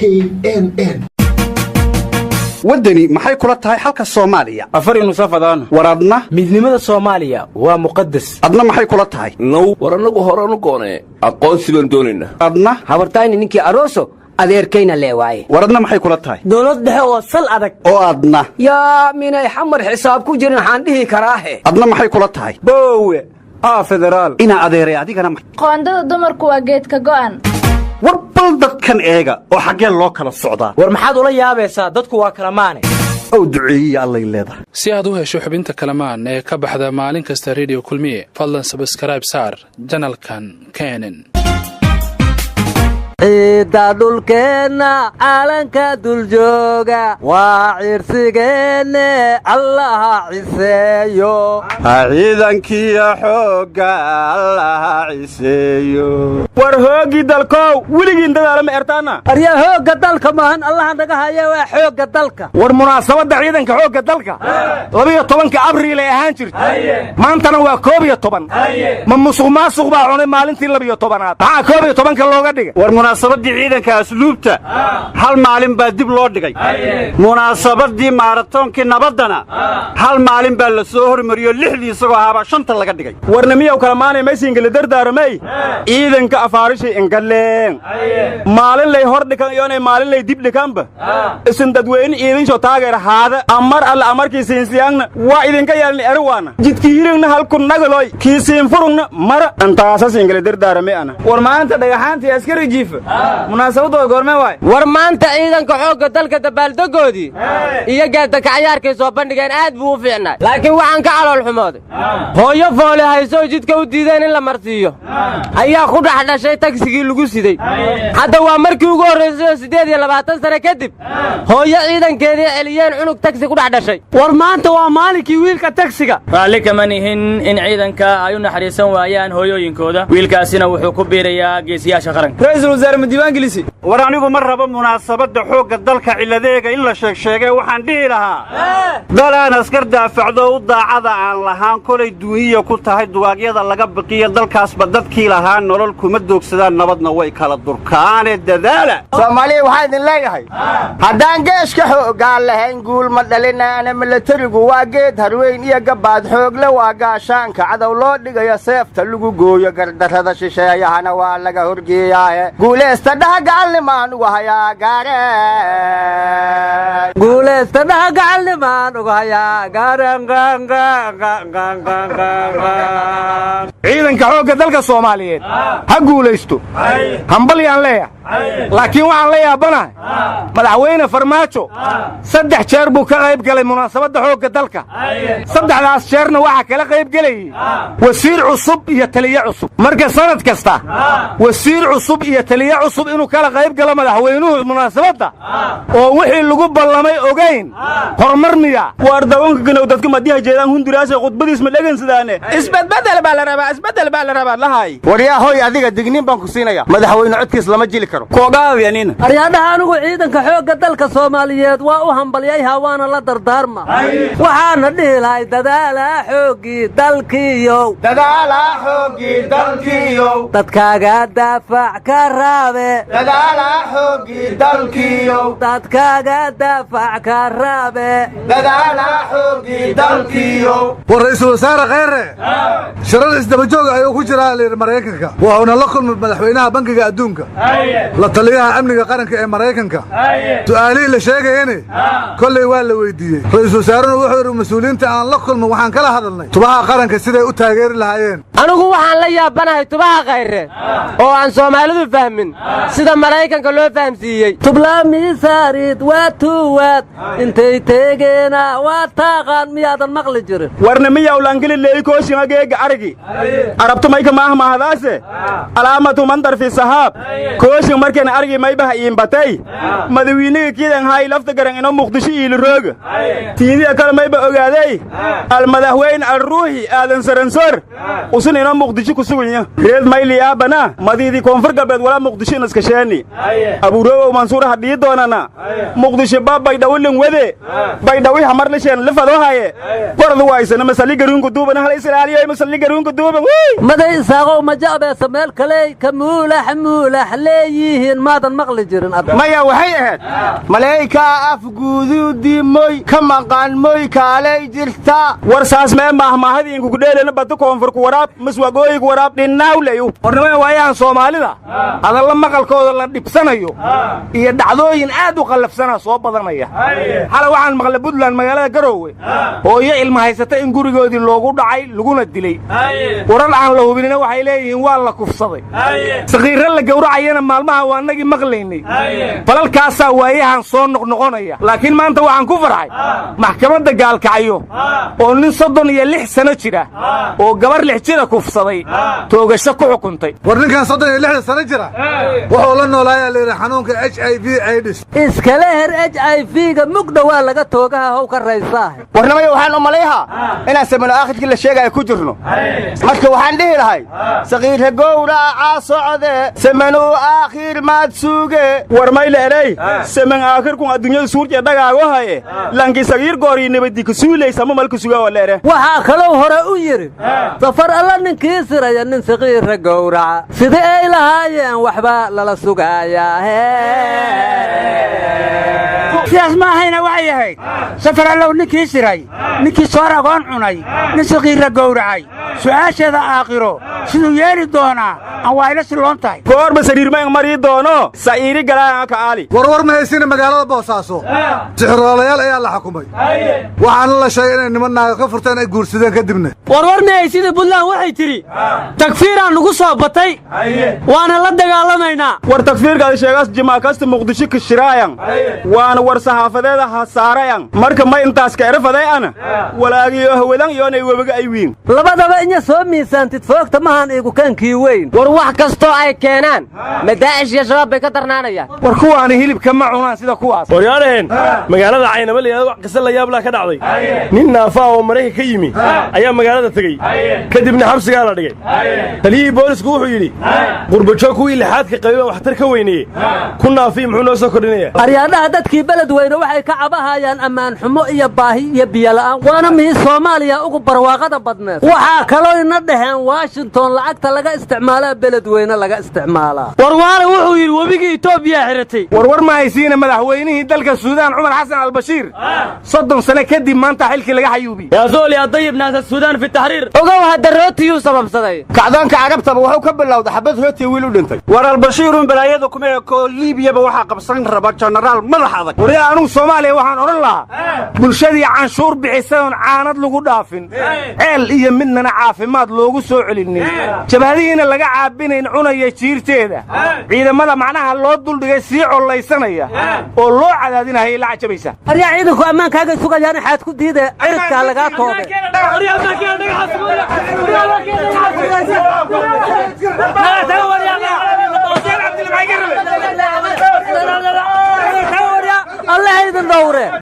KNN wadani maxay kula tahay halka Soomaaliya afar inu safadaan waradna midnimada Soomaaliya waa muqaddas adna maxay kula tahay no waranagu horanu goone aqoonsi baan doonayna adna habartayni ninkii arooso adeerkayna leewaaye waradna maxay kula tahay dawlad dhexe oo sal adag oo adna yaa minay xamar xisaab ku jirin waxaan dhihi karaahe adna maxay kula tahay boowe federaal ina adeeray adigana qoondada dumarku waa geedka go'an warbal dadkan eega oo xagee loo kala socdaa war maxaad ula yaabaysaa dadku waa Kalamaane oo duceeyay Allah leedahay si aad u hesho xubinta Kalamaan ee ka baxda maalin kasta radio kulmiye fadlan subscribe saar channelkan KNN dulkeena caalanka duljooga waa cirsigeene allaha ciseeyo ciidankiya xooga allaha ciseeyo war hoogi dalkow wiligiin dadaala ma ertaana aryaa hooga dalka maahan allaha naga haya waa xooga dalka war munaasabada ciidanka xooga dalka 12 abriil ay ahaan jirtay maantana waa 12 ma musuqmaasuq baa cunay maalintii 12aad maxaa 12ka looga dhigay war munaasabadii ciidanka asluubta hal maalin baa dib loo dhigay munaasabadii maaratoonkii nabadana hal maalin baa la soo hormariyo 6 isagoo ahaaba 5 laga dhigay warnamiyow Kalamaane maysiinka la dardaaramay ciidanka afaarishay ingaleen maalin lay hor dhigan iyo maalin lay dib dhiganba isin dadweyne ciidan soo taageer haada amar alla amarkiisa siyaagna waa idinka yeelni erwaana jidkiirina halku nagaloy kiisiin furugna mara antaasas ingala dardaaramay ana war maanta dhagaxaantii askari jiifa munaasabadooda goormee waay war maanta ciidanka xoogga dalka dabaaldagoodii iyo gaadda kacayaarkay soo bandhigeen aad buu u fiicnaa laakiin waxaan ka calool xumooday hooyo foole hayso jidka u diideen in la marsiiyo ayaa ku dhex dhashay tagsigii lagu siday hadda waa markii ugu horreysay 28 sano kadib hooyo ciidankeedii celiyeen cunug tagsi ku dhex dhashay war maanta waa maalinkii wiilka tagsiga raalli kama nihin in ciidanka ay u naxariisan waayaan hooyooyinkooda wiilkaasina wuxuu ku biirayaa geesiyaasha qaranka ra'iisul wasaare madiiwaangilisi war anigu ma rabo munaasabada xooga dalka ciladeega in la sheegay waxaan dhihi lahaa dalaan askar daafacdo u daacada aan lahaan kolay duuniya ku tahay duwaagyada laga biqiyo dalkaasba dadkii lahaa nolol kuma doogsadaan nabadna way kala durkaane dadaala Soomaaliya waxaan idin leeyahay haddaan geeshka xoogaa lahayn guul ma dhalinaana milatarigu waa geed harweyn iyo gabaad xoogle waa gaashaanka cadow loo dhigayo seefta lagu gooyo gardarrada shisheeyahana waa laga horgeeyaa guuleesta dhagacalnimaan ugu hayaa gaare guuleesta dhagacalnimaan ugu hayaa gaaren ciidanka xoogga dalka Soomaaliyeed ha guuleysto hambalyaan leeyahay laakiin waxaan la yaabanahay madaxweyne farmaajo 3 jeer buu ka qayb galay munaasabada xoogga dalka 3daas jeerna waxa kala qayb galay wasiir cusub iyo taliye cusub marka sanad kasta wasiir cusub iyo taliye cusub inuu kala qayb galo madaxweynuhu munaasabada oo wixii lagu ballamay ogeyn hormar miya war dawanka ganow dadka madiha jeedaan hunduraasay khudbadiis ma dhagan sidaane isbadbadal baa la rabaa lahay wariyaa hoy adiga digniin baan ku siinaya madaxweyne codkiis lama jili karo koogaawyanina aryaadaha anigu ciidanka xoogga dalka Soomaaliyeed waa u hambaliyay hawaana la dardaarma waxaana dhihi lahay dadaala xoogii dalkiiyow dadkaaga daafac ka raabe dadaala xoogii dalkiiyow dadkaaga daafac ka raabe dadaala xoogii dalkiiyow war ra'iisul wasaare khayre shirar isdaba joog ayuu ku jiraa Mareykanka wuxuuna la kulmay madaxweynaha bankiga adduunka la taliyaha amniga qaranka ee Mareykanka su'aalihii la sheegayeen kolley waa la weydiiyey ra'iisul wasaaraha wuxuu yiri mas'uuliyiinta aan la kulmo waxaan kala hadalnay tubaha qaranka siday u taageeri lahaayeen anigu waxaan la yaabanahay tubaha khayre oo aan Soomaalidu fahmin sida Mareykanka loo fahamsiiyay tublaami saarid waa tuwad intay teegeena waa taaqan miyaadan maqli jirin warna miyaa ulaangeli leeykooshin ageega aragi arabtu mayka maahma hadaase alaamatu mandar fi sahab kooshin markeen argi maybaha iimbatay madawiiniga kiidan hay lafta garan inoo muqdisho iyo rooga tiidiya kale mayba ogaaday al madaxweyne al ruuhi aadan saransor usun inoo muqdisho ku suganya reed mayliya bana madidi koonfur galbeed wala muqdisho iska sheeni abuuroow mansuur hadii doonana muqdisho baabay dhawlin wade bay dhawi hamar la sheen lafado haye qordu waysana masali garuunku duubana hal israaliyo masali garuunku duuban maday isaaqo ma jaabe sameel kale ka muulax leeyi yihiin maadan maqli jirin maya waxay ahayd malaykaa afguududii moy ka maqan moy kaalay jirta war saas mee maahmaahadii inku kudheelena badu koonfurku waraab maswagooyigu waraab dhinnaawleyu warnimada waayahan soomaalida hadalla maqalkooda la dhibsanayo iyo dhacdooyin aad u qallafsanaa soo badanaya xalay waxaan maqlay buntland magaalada garoowe hooyo ilma haysata in gurigoodii loogu dhacay laguna dilay warar aan la hubinina waxay leeyihiin waa la kufsaday sakiirra la gowracayana maalmaha waa annagii maqlaynay falalkaasaa waayahan soo noqnoqonaya laakiin maanta waxaan ku farxay maxkamadda gaalkacyo oo nin 36 sano jira oo gabar 6 jira kufsaday toogasho ku xukuntay war ninkan 36 sano jira wuxuu la noolaayaa leeyahay xanuunka HIV AIDS iskala her HIV-ga mugdha waa laga toogaha how ka raysaa warnamada waxaan u malayhaa inaan samano aakhirkii la sheegay ku jirno marka waxaan dhihi lahay saqiir gowraca socode samano aakhir maad suuge war may leeray saman aakhirku adduunyada suurta dhagaago haye lanki saqiir goori nabadi ku suulaysa ma malku sugaa leeray waxa kale hore u yiri safar alla ninkii siraya nin saqiir gowraca sida ay lahaayeen waxba lala sugayaa sidaas ma ahayna waxay ahayd safar allow ninkii siray ninkii soo ragoon cunay nin saqiirra gowracay su'aasheeda aakhiro siduu yeeli doonaa aan waa ila siloon tahay goorba sariirmayn marii doono sa'iiri galaa ka aali war ma haysina magaalada boosaaso sixroolayaal ayaa la xukumay waxaana la sheegay inay niman naaga ka furteen ay guursadeen kadibna war ma haysina buntland waxay tidhi takfiiraan nugu soo batay waana la dagaalamaynaa war takfiirkaadi sheegaas jimaa kasta muqdisho ka shiraayan waana war saxaafadeeda hasaarayan marka ma intaas ka erafaday ana walaagiyo hawadan iyoonay webiga ay wiin labadaba inya soo miisaantid foogta mahan iigu kaankii weyn war wax kastoo ay keenaan madaacish iyo shabaab bay ka darnaanayaan war kuwaani hilibka ma cunaan sida kuwaas waryaalaheen magaalada caynaba layihahdo wax kasta la yaab laa ka dhacday nin naafaa oo maraykan ka yimi ayaa magaalada tegey kadibna xabsigaa la dhigay taliyihii boolisku wuxuu yidhi qurbajoog kuwii lixaadka qabiban waxtar ka weyneeyey ku naafii muxuu noo soo kordhinaya aryaadhaha dadkii beled weyne waxay ka cabahayaan ammaan xumo iyo baahi iyo biyola'aan waana mihii soomaaliya ugu barwaaqada badneed waxaa kaloo ina dhaheen washington lacagta laga isticmaalaa beled weyne laga isticmaalaa warwaale wuxuu yidhi webigii etoobiya xiratay war ma haysiina madaxweynihii dalka suudaan cumar xasan albashiir 30 sano kadib maanta xilkii laga xayuubi yaa sooli adayib naasa suudaan fi tahriir ogow hadda rootiyuu sababsaday kacdoonka carabtaba wuxuu ka bilowday xabad rootiya wiil u dhintay war albashiirun balaayada kuma eko liibiyaba waxaa qabsan raba jenaraal madax adag waryaa anugu soomaaliya waxaan odhan lahaa bulshadii canshuur bixisayoon caanad lagu dhaafin ceel iyo midnana caafimaad loogu soo celinin jabhadihiina laga caabinayn cunaya jiirteeda ciidamada macnaha loo duldhigay sii collaysanaya oo loo cadaadinaya ila cajabaysa aryaa ciidanku ammaankaaga sugayaan xaad ku diida ciribkaa lagaa toobe الله يدن دوره